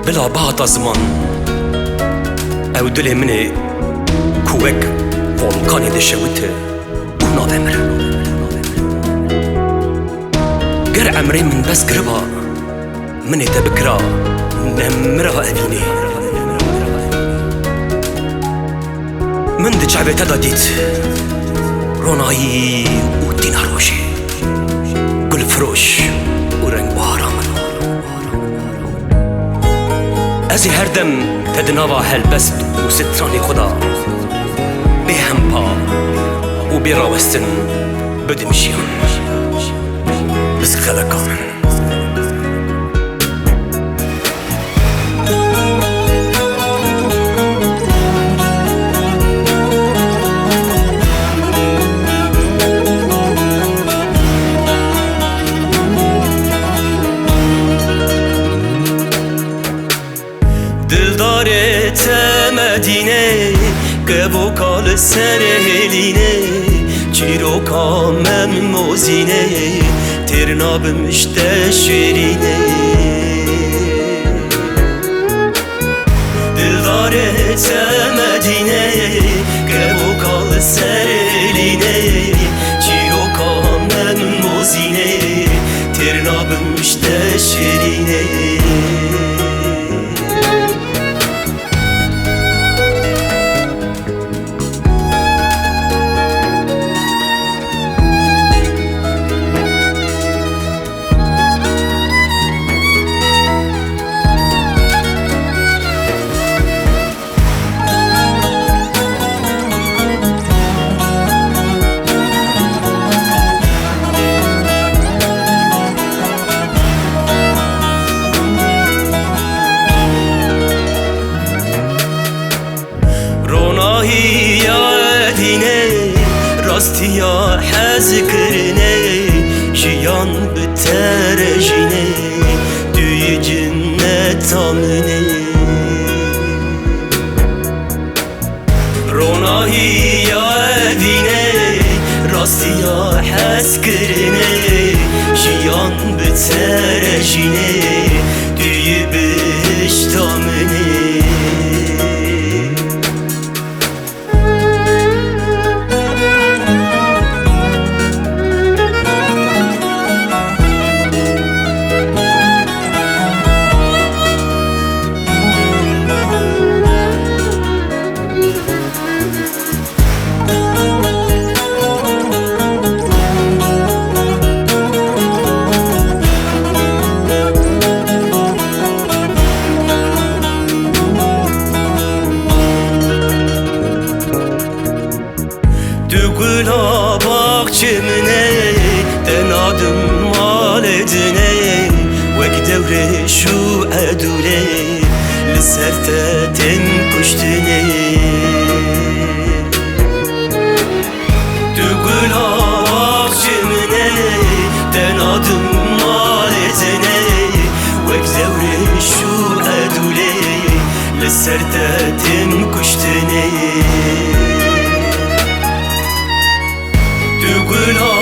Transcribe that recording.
بلا بعض زمان او دل مني كوك فولكاني دشوته ونافمر قر عمري من بس قربا مني تبكرا نمرا أبيني من دي شعبي تداديت روناي ودينا روشي قل فروش ورنگ بارا من ازي هردم تدناوا هلبست وستراني خدا بهم با وبراوستن بدمشيان بس خلقا دلدار تمدینه قبو کال سر هلینه چیرو کامم موزینه ترنابم اشته شیرینه دلدار تمدینه قبو کال سر هلینه چیرو کامم موزینه ترنابم اشته شیرینه یا دینه راستیا حز کرنه جیان بترجینه دوی جنت آمنه روناهی یا دینه راستیا حز کرنه جیان بترجینه دوی بهشت آمنه Gula bahçemine denadım mal edine Vek devre şu edule Liserte ten kuştine Gula bahçemine denadım mal edine Vek devre şu edule Liserte ten kuştine Gula